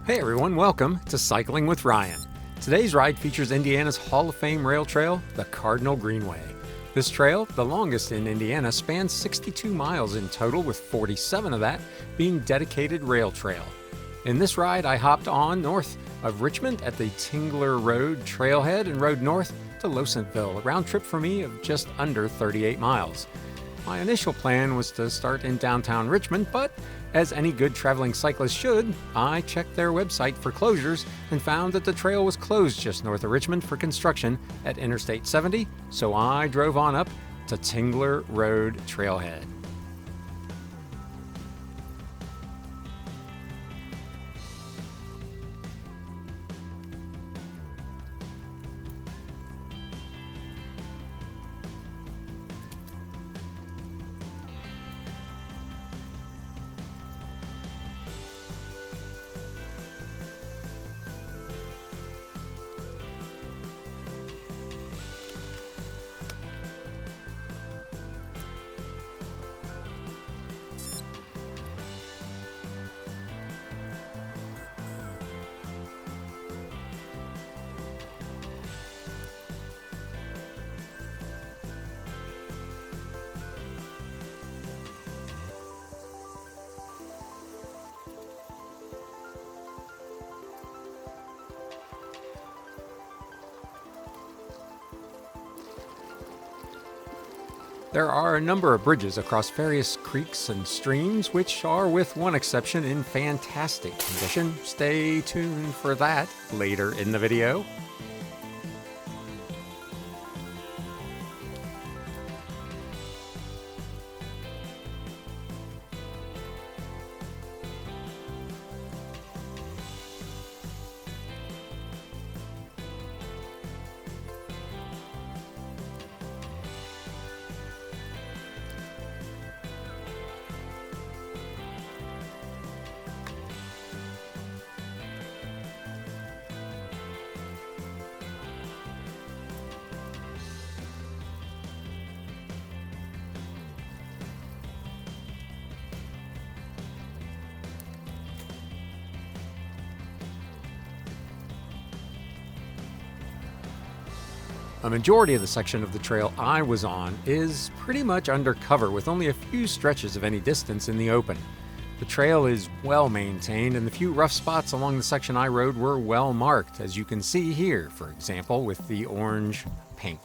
Hey everyone, welcome to Cycling with Ryan. Today's ride features Indiana's Hall of Fame rail trail, the Cardinal Greenway. This trail, the longest in Indiana, spans 62 miles in total, with 47 of that being dedicated rail trail. In this ride, I hopped on north of Richmond at the Tingler Road Trailhead and rode north to Losantville, a round trip for me of just under 38 miles. My initial plan was to start in downtown Richmond, but as any good traveling cyclist should, I checked their website for closures and found that the trail was closed just north of Richmond for construction at Interstate 70, so I drove on up to Tingler Road Trailhead. There are a number of bridges across various creeks and streams, which are, with one exception, in fantastic condition. Stay tuned for that later in the video. A majority of the section of the trail I was on is pretty much undercover, with only a few stretches of any distance in the open. The trail is well maintained, and the few rough spots along the section I rode were well marked, as you can see here, for example, with the orange paint.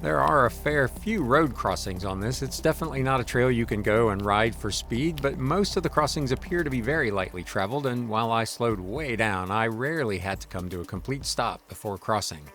There are a fair few road crossings on this. It's definitely not a trail you can go and ride for speed, but most of the crossings appear to be very lightly traveled, and while I slowed way down, I rarely had to come to a complete stop before crossing.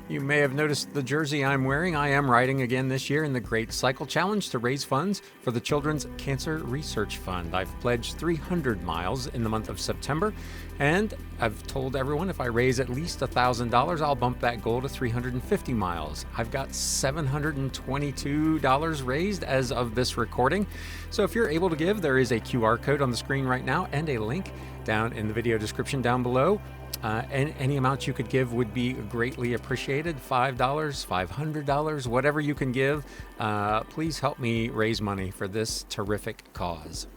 You may have noticed the jersey I'm wearing. I am riding again this year in the Great Cycle Challenge to raise funds for the Children's Cancer Research Fund. I've pledged 300 miles in the month of September, and I've told everyone if I raise at least $1,000, I'll bump that goal to 350 miles. I've got $722 raised as of this recording. So if you're able to give, there is a QR code on the screen right now and a link down in the video description down below. And any amount you could give would be greatly appreciated. $5, $500, whatever you can give. Please help me raise money for this terrific cause.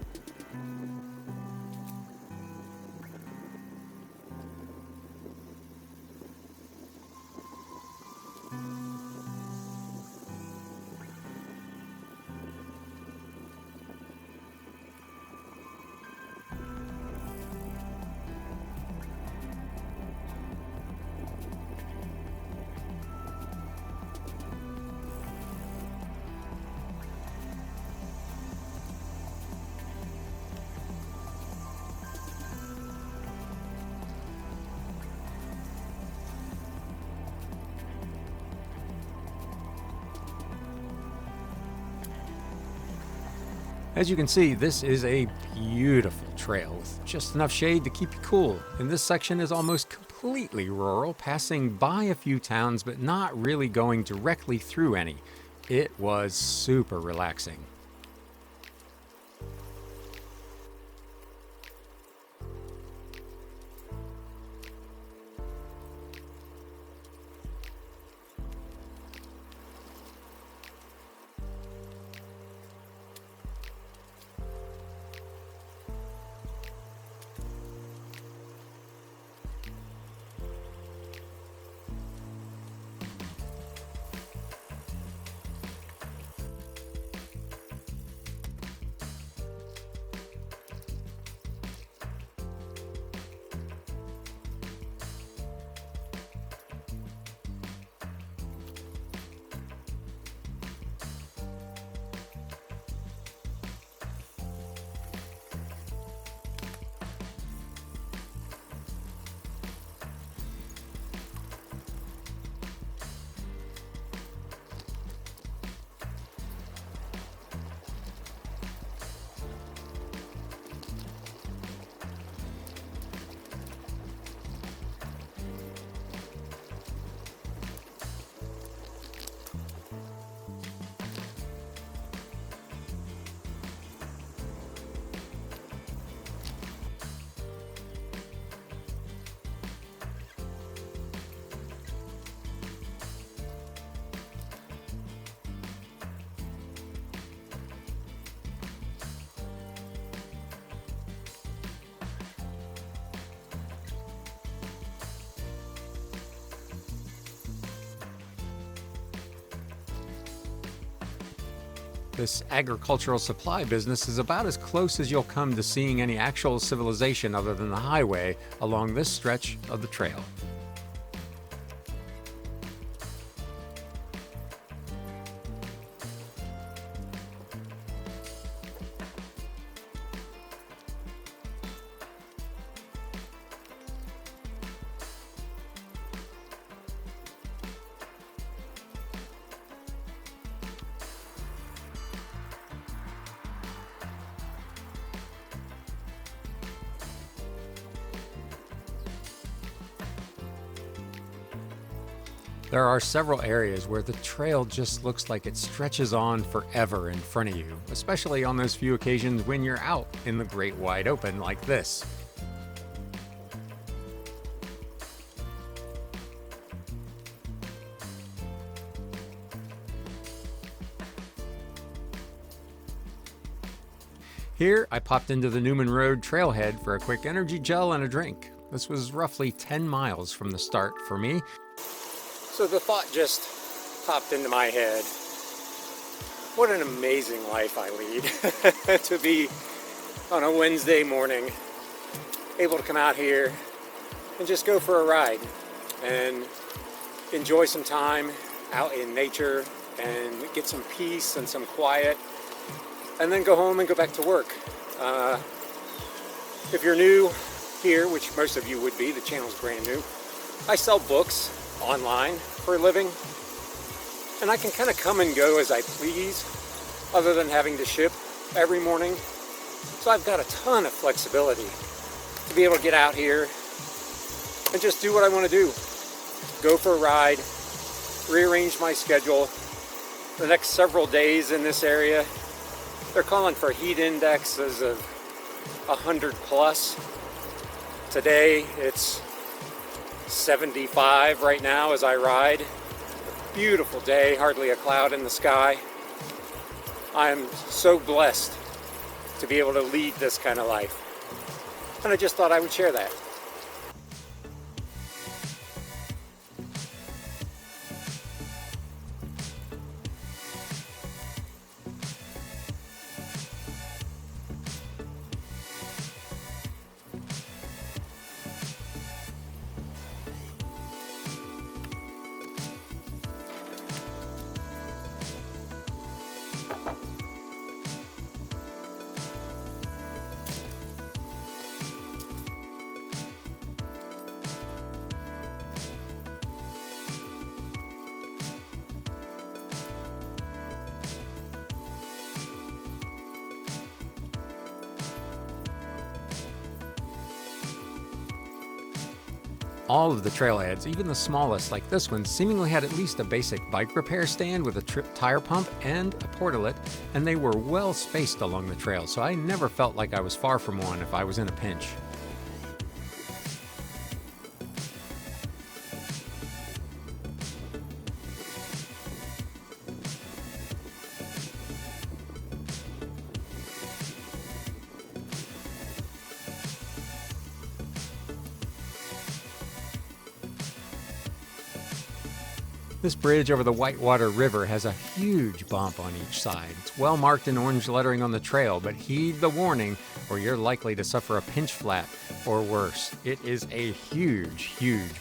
As you can see, this is a beautiful trail with just enough shade to keep you cool. And this section is almost completely rural, passing by a few towns but not really going directly through any. It was super relaxing. This agricultural supply business is about as close as you'll come to seeing any actual civilization other than the highway along this stretch of the trail. There are several areas where the trail just looks like it stretches on forever in front of you, especially on those few occasions when you're out in the great wide open like this. Here, I popped into the Newman Road Trailhead for a quick energy gel and a drink. This was roughly 10 miles from the start for me. So the thought just popped into my head, what an amazing life I lead to be on a Wednesday morning able to come out here and just go for a ride and enjoy some time out in nature and get some peace and some quiet, and then go home and go back to work. If you're new here, which most of you would be, the channel's brand new, I sell books online for a living, and I can kind of come and go as I please other than having to ship every morning. So I've got a ton of flexibility to be able to get out here and just do what I want to do. Go for a ride, rearrange my schedule. The next several days in this area, they're calling for heat indexes of 100 plus. Today it's 75 right now as I ride. Beautiful day, hardly a cloud in the sky. I'm so blessed to be able to lead this kind of life. And I just thought I would share that. All of the trailheads, even the smallest like this one, seemingly had at least a basic bike repair stand with a trip tire pump and a portalet, and they were well spaced along the trail, so I never felt like I was far from one if I was in a pinch. This bridge over the Whitewater River has a huge bump on each side. It's well marked in orange lettering on the trail, but heed the warning or you're likely to suffer a pinch flat or worse. It is a huge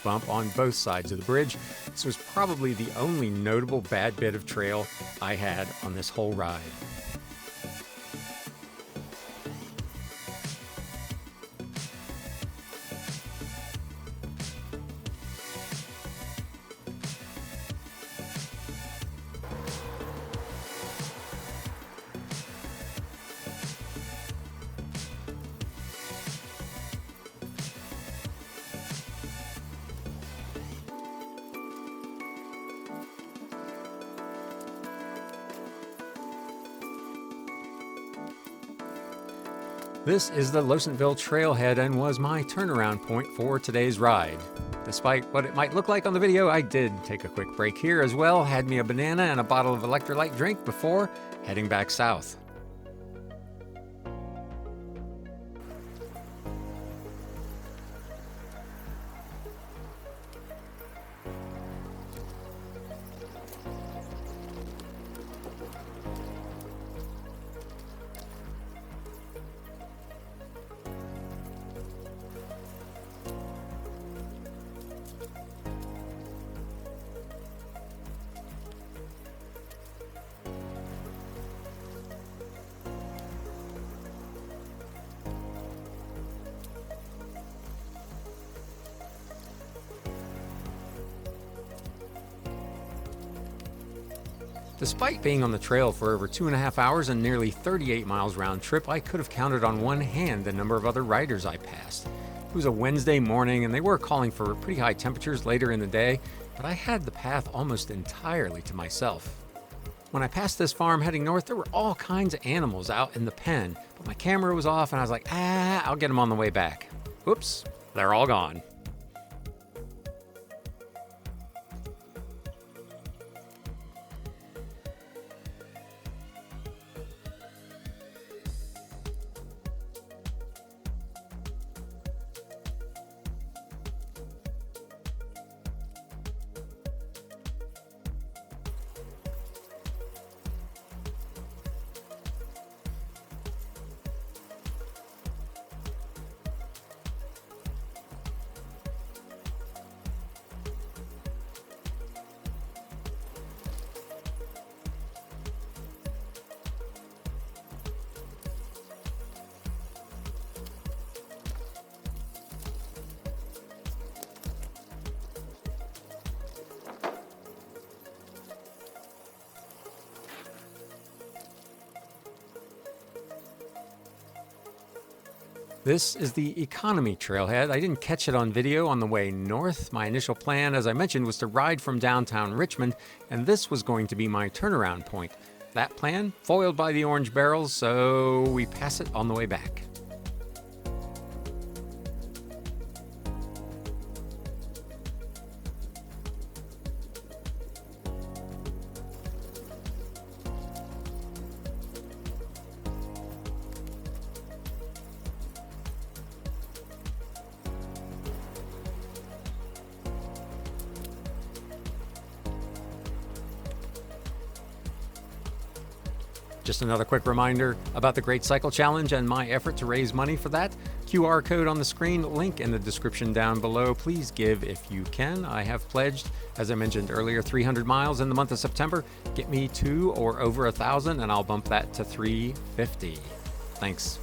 bump on both sides of the bridge. This was probably the only notable bad bit of trail I had on this whole ride. This is the Losantville Trailhead and was my turnaround point for today's ride. Despite what it might look like on the video, I did take a quick break here as well, had me a banana and a bottle of electrolyte drink before heading back south. Despite being on the trail for over 2.5 hours and nearly 38 miles round trip, I could have counted on one hand the number of other riders I passed. It was a Wednesday morning and they were calling for pretty high temperatures later in the day, but I had the path almost entirely to myself. When I passed this farm heading north, there were all kinds of animals out in the pen, but my camera was off and I was like, I'll get them on the way back. Oops, they're all gone. This is the economy trailhead. I didn't catch it on video on the way north. My initial plan, as I mentioned, was to ride from downtown Richmond, and this was going to be my turnaround point. That plan foiled by the orange barrels, so we pass it on the way back. Just another quick reminder about the Great Cycle Challenge and my effort to raise money for that. QR code on the screen, link in the description down below. Please give if you can. I have pledged, as I mentioned earlier, 300 miles in the month of September. Get me 2 or over 1,000 and I'll bump that to 350. Thanks.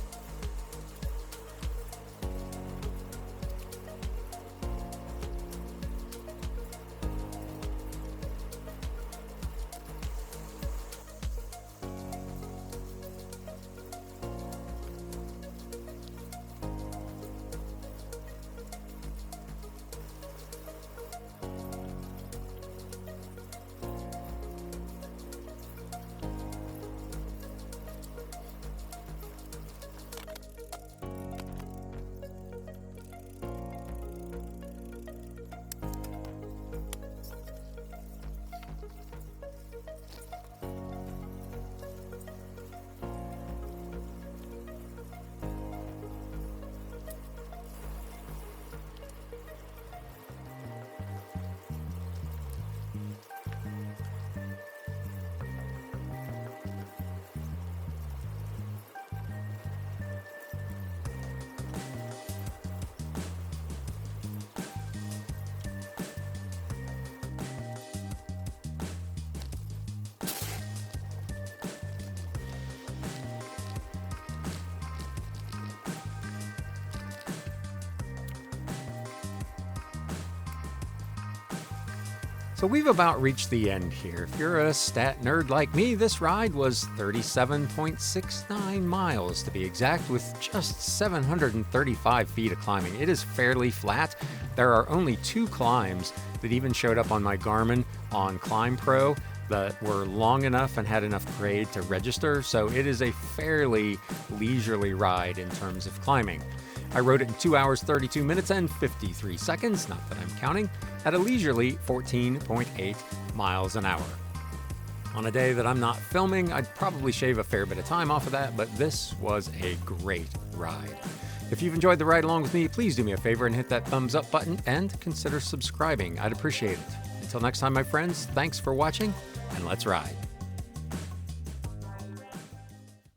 So we've about reached the end here. If you're a stat nerd like me, this ride was 37.69 miles to be exact, with just 735 feet of climbing. It is fairly flat. There are only 2 climbs that even showed up on my Garmin on Climb Pro that were long enough and had enough grade to register, so it is a fairly leisurely ride in terms of climbing. I rode it in 2 hours, 32 minutes, and 53 seconds, not that I'm counting, at a leisurely 14.8 miles an hour. On a day that I'm not filming, I'd probably shave a fair bit of time off of that, but this was a great ride. If you've enjoyed the ride along with me, please do me a favor and hit that thumbs up button and consider subscribing. I'd appreciate it. Until next time, my friends, thanks for watching, and let's ride.